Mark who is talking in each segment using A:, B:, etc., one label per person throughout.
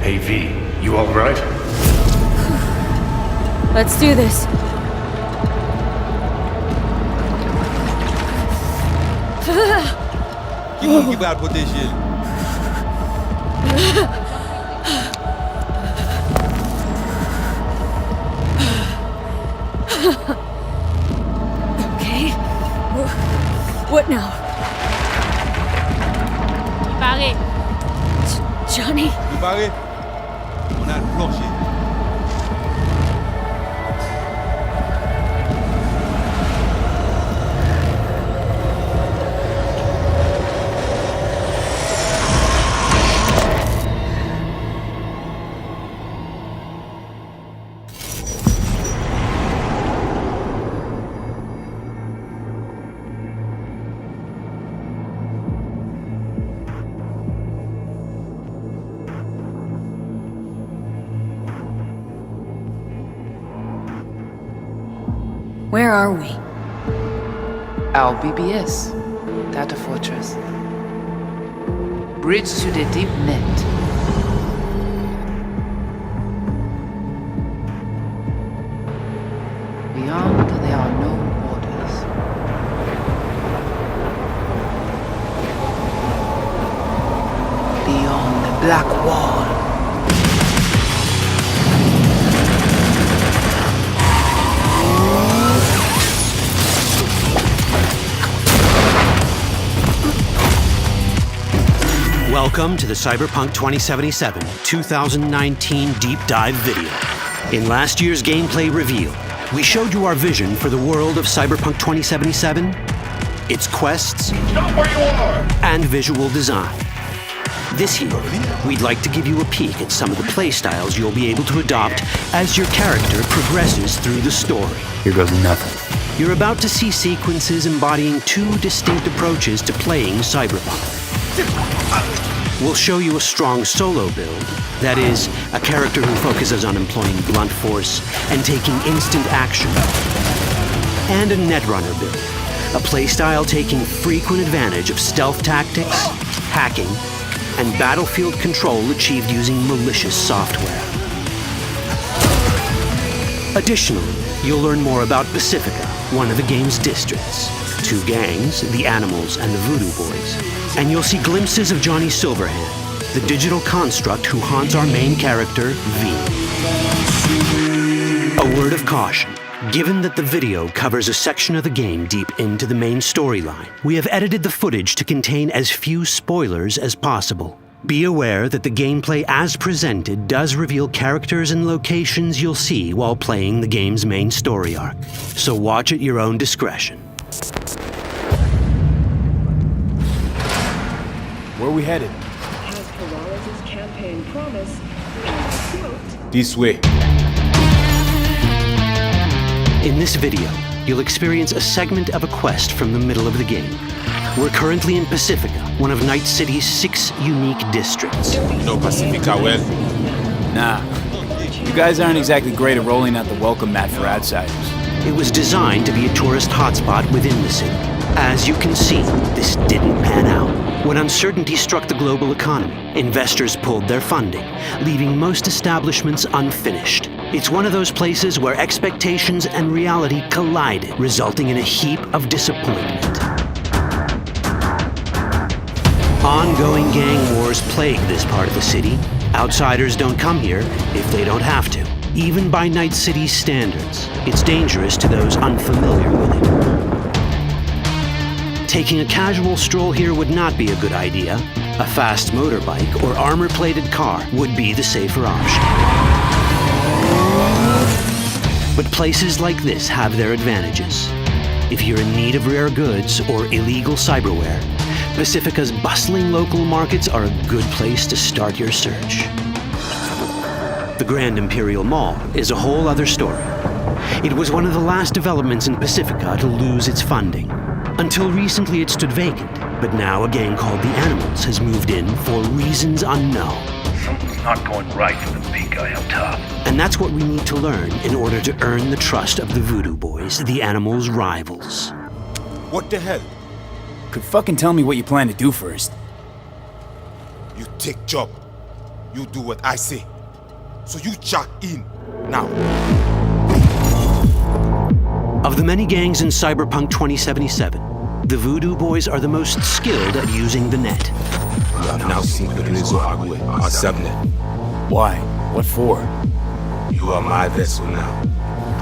A: Hey V, you alright?
B: Let's do this.
C: Que vai proteger ele?
B: Okay. What now?
D: Barré.
B: Johnny?
C: Vous barrez? On a le plancher.
B: Where are we?
E: Our BBS, Data Fortress. Bridge to the deep net. Beyond, there are no borders. Beyond the black wall.
F: Welcome to the Cyberpunk 2077 2019 Deep Dive video. In last year's gameplay reveal, we showed you our vision for the world of Cyberpunk 2077, its quests, and visual design. This year, we'd like to give you a peek at some of the playstyles you'll be able to adopt as your character progresses through the story.
A: Here goes nothing.
F: You're about to see sequences embodying two distinct approaches to playing Cyberpunk. We'll show you a strong solo build, that is, a character who focuses on employing blunt force and taking instant action, and a netrunner build, a playstyle taking frequent advantage of stealth tactics, hacking, and battlefield control achieved using malicious software. Additionally, you'll learn more about Pacifica, one of the game's districts, two gangs, the Animals and the Voodoo Boys, and you'll see glimpses of Johnny Silverhand, the digital construct who haunts our main character, V. A word of caution. Given that the video covers a section of the game deep into the main storyline, we have edited the footage to contain as few spoilers as possible. Be aware that the gameplay as presented does reveal characters and locations you'll see while playing the game's main story arc, so watch at your own discretion.
G: Where are we headed?
H: As Peralez's campaign promised, quote,
G: This way.
F: In this video, you'll experience a segment of a quest from the middle of the game. We're currently in Pacifica, one of Night City's 6 unique districts.
C: No Pacifica well.
G: Nah. You guys aren't exactly great at rolling out the welcome mat for outsiders.
F: It was designed to be a tourist hotspot within the city. As you can see, this didn't pan out. When uncertainty struck the global economy, investors pulled their funding, leaving most establishments unfinished. It's one of those places where expectations and reality collided, resulting in a heap of disappointment. Ongoing gang wars plague this part of the city. Outsiders don't come here if they don't have to. Even by Night City's standards, it's dangerous to those unfamiliar with it. Taking a casual stroll here would not be a good idea. A fast motorbike or armor-plated car would be the safer option. But places like this have their advantages. If you're in need of rare goods or illegal cyberware, Pacifica's bustling local markets are a good place to start your search. The Grand Imperial Mall is a whole other story. It was one of the last developments in Pacifica to lose its funding. Until recently it stood vacant, but now a gang called the Animals has moved in for reasons unknown.
A: Something's not going right for the big guy up top.
F: And that's what we need to learn in order to earn the trust of the Voodoo Boys, the Animals' rivals.
C: What the hell?
G: Could fucking tell me what you plan to do first.
C: You take job. You do what I say. So you check in now.
F: Of the many gangs in Cyberpunk 2077, the Voodoo Boys are the most skilled at using the net.
C: You have now seen the Rezo Agwe, our subnet.
G: Why? What for?
C: You are my vessel now.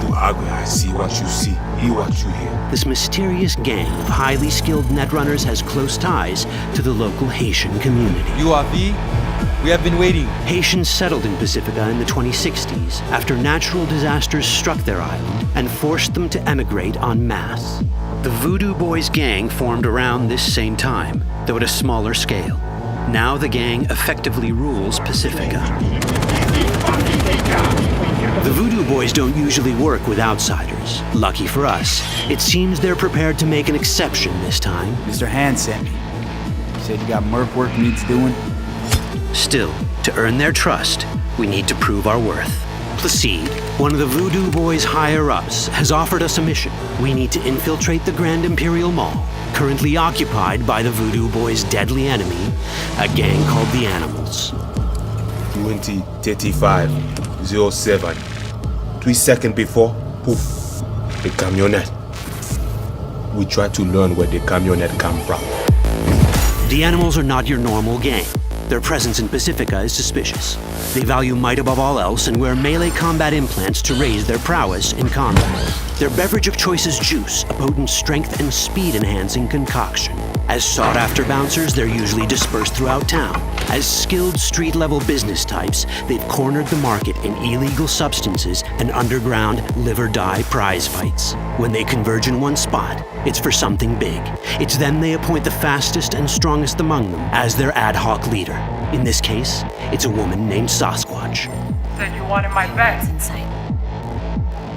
C: Through Agwe, I see what you see, hear what you hear.
F: This mysterious gang of highly skilled netrunners has close ties to the local Haitian community.
D: URV, we have been waiting.
F: Haitians settled in Pacifica in the 2060s after natural disasters struck their island and forced them to emigrate en masse. The Voodoo Boys gang formed around this same time, though at a smaller scale. Now the gang effectively rules Pacifica. The Voodoo Boys don't usually work with outsiders. Lucky for us, it seems they're prepared to make an exception this time.
G: Mr. Hand sent me. He said you got merc work needs doing.
F: Still, to earn their trust, we need to prove our worth. Placide, one of the Voodoo Boys' higher-ups, has offered us a mission. We need to infiltrate the Grand Imperial Mall, currently occupied by the Voodoo Boys' deadly enemy, a gang called the Animals.
C: 20:35:07. 3 seconds before, poof, the camionette. We try to learn where the camionette come from.
F: The Animals are not your normal gang. Their presence in Pacifica is suspicious. They value might above all else and wear melee combat implants to raise their prowess in combat. Their beverage of choice is juice, a potent strength and speed-enhancing concoction. As sought-after bouncers, they're usually dispersed throughout town. As skilled street-level business types, they've cornered the market in illegal substances and underground live-or-die prize fights. When they converge in one spot, it's for something big. It's then they appoint the fastest and strongest among them as their ad hoc leader. In this case, it's a woman named Sasquatch.
I: Said you wanted my bed.
B: Inside.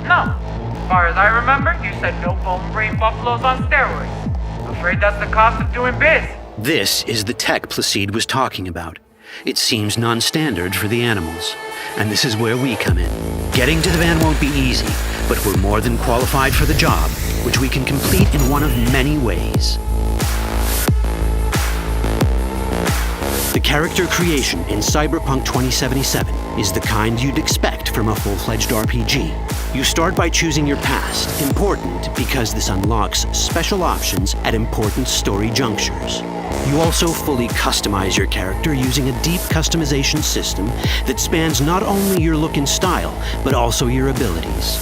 I: No. As far as I remember, you said no bone brain buffaloes on steroids. Afraid that's the cost of doing biz.
F: This is the tech Placide was talking about. It seems non-standard for the Animals. And this is where we come in. Getting to the van won't be easy, but we're more than qualified for the job, which we can complete in one of many ways. The character creation in Cyberpunk 2077 is the kind you'd expect from a full-fledged RPG. You start by choosing your past, important because this unlocks special options at important story junctures. You also fully customize your character using a deep customization system that spans not only your look and style, but also your abilities.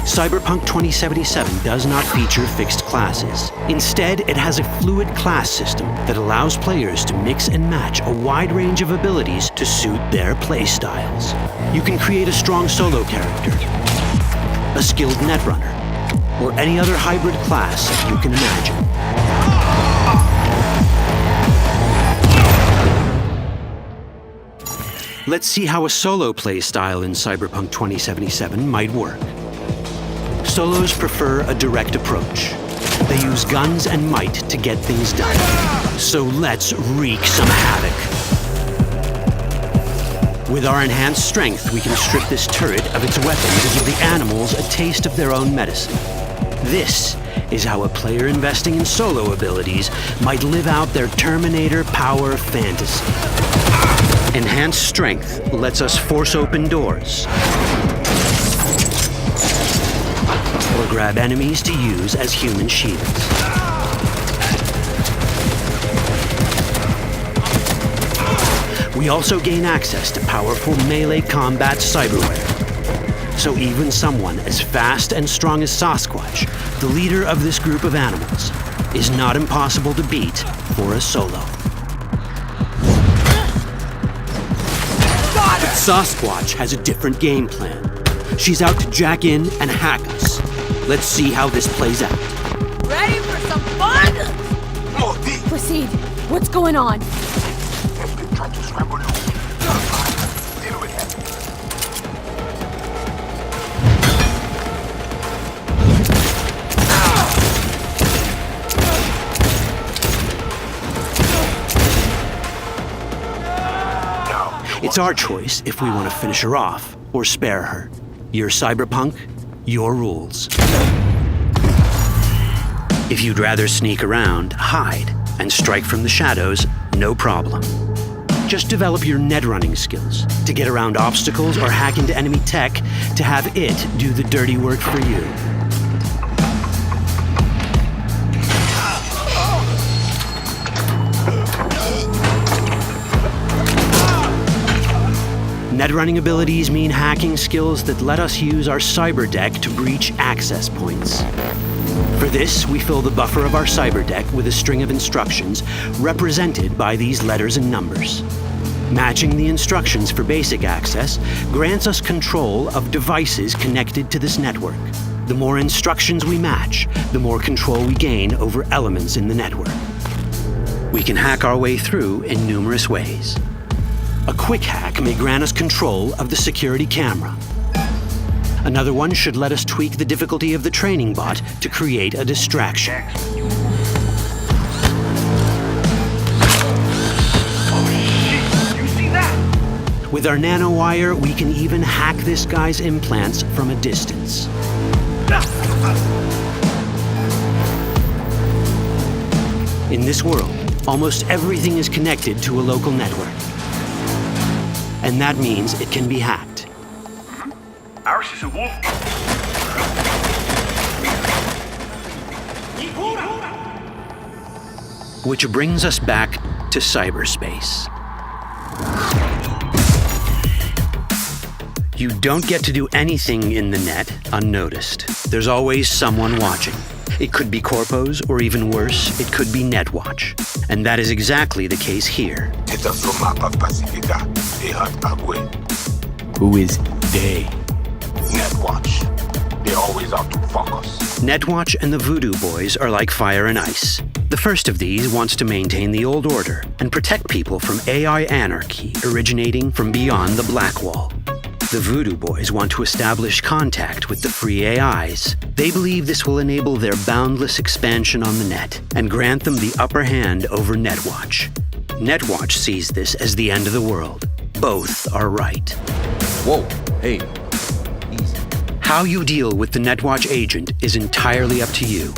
F: Cyberpunk 2077 does not feature fixed classes. Instead, it has a fluid class system that allows players to mix and match a wide range of abilities to suit their playstyles. You can create a strong solo character, a skilled netrunner, or any other hybrid class you can imagine. Let's see how a solo playstyle in Cyberpunk 2077 might work. Solos prefer a direct approach. They use guns and might to get things done. So let's wreak some havoc. With our enhanced strength, we can strip this turret of its weapons and give the Animals a taste of their own medicine. This is how a player investing in solo abilities might live out their Terminator power fantasy. Enhanced strength lets us force open doors, or grab enemies to use as human shields. We also gain access to powerful melee combat cyberware. So even someone as fast and strong as Sasquatch, the leader of this group of animals, is not impossible to beat for a solo. But Sasquatch has a different game plan. She's out to jack in and hack us. Let's see how this plays out.
B: Ready for some fun? Proceed. What's going on?
A: Trying to scramble loose. Deal with him.
F: It's our choice if we want to finish her off or spare her. You're Cyberpunk, your rules. If you'd rather sneak around, hide, and strike from the shadows, no problem. Just develop your net running skills to get around obstacles or hack into enemy tech to have it do the dirty work for you. Net running abilities mean hacking skills that let us use our cyber deck to breach access points. For this, we fill the buffer of our cyber deck with a string of instructions represented by these letters and numbers. Matching the instructions for basic access grants us control of devices connected to this network. The more instructions we match, the more control we gain over elements in the network. We can hack our way through in numerous ways. A quick hack may grant us control of the security camera. Another one should let us tweak the difficulty of the training bot to create a distraction. With our nanowire, we can even hack this guy's implants from a distance. In this world, almost everything is connected to a local network. And that means it can be hacked.
A: Ours is a wolf.
F: Which brings us back to cyberspace. You don't get to do anything in the net unnoticed. There's always someone watching. It could be corpos, or even worse, it could be Netwatch. And that is exactly the case here.
C: Who is they?
A: Netwatch. They're always out to fuck us.
F: Netwatch and the Voodoo Boys are like fire and ice. The first of these wants to maintain the old order and protect people from AI anarchy originating from beyond the Black Wall. The Voodoo Boys want to establish contact with the free AIs. They believe this will enable their boundless expansion on the net and grant them the upper hand over Netwatch. Netwatch sees this as the end of the world. Both are right.
C: Whoa, hey, easy.
F: How you deal with the Netwatch agent is entirely up to you.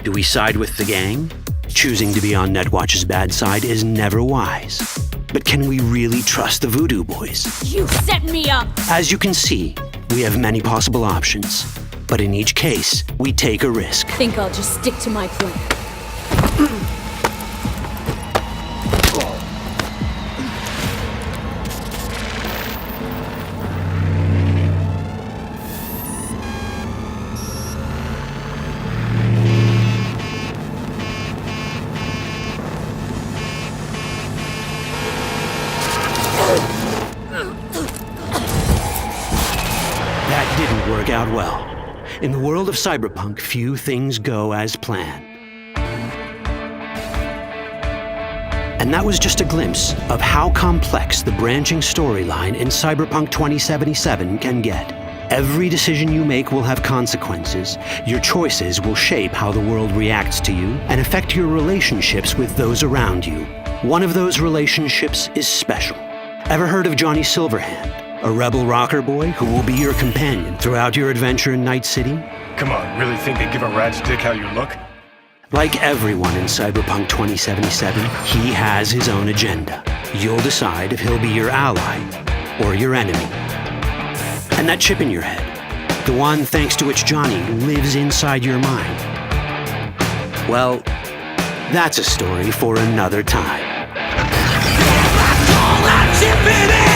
F: Do we side with the gang? Choosing to be on Netwatch's bad side is never wise. But can we really trust the Voodoo Boys?
B: You set me up!
F: As you can see, we have many possible options. But in each case, we take a risk.
B: Think I'll just stick to my plan.
F: That didn't work out well. In the world of Cyberpunk, few things go as planned. And that was just a glimpse of how complex the branching storyline in Cyberpunk 2077 can get. Every decision you make will have consequences. Your choices will shape how the world reacts to you and affect your relationships with those around you. One of those relationships is special. Ever heard of Johnny Silverhand? A rebel rocker boy who will be your companion throughout your adventure in Night City?
J: Come on, really think they give a rat's dick how you look?
F: Like everyone in Cyberpunk 2077, he has his own agenda. You'll decide if he'll be your ally or your enemy. And that chip in your head, the one thanks to which Johnny lives inside your mind. Well, that's a story for another time.
K: All that chip in it!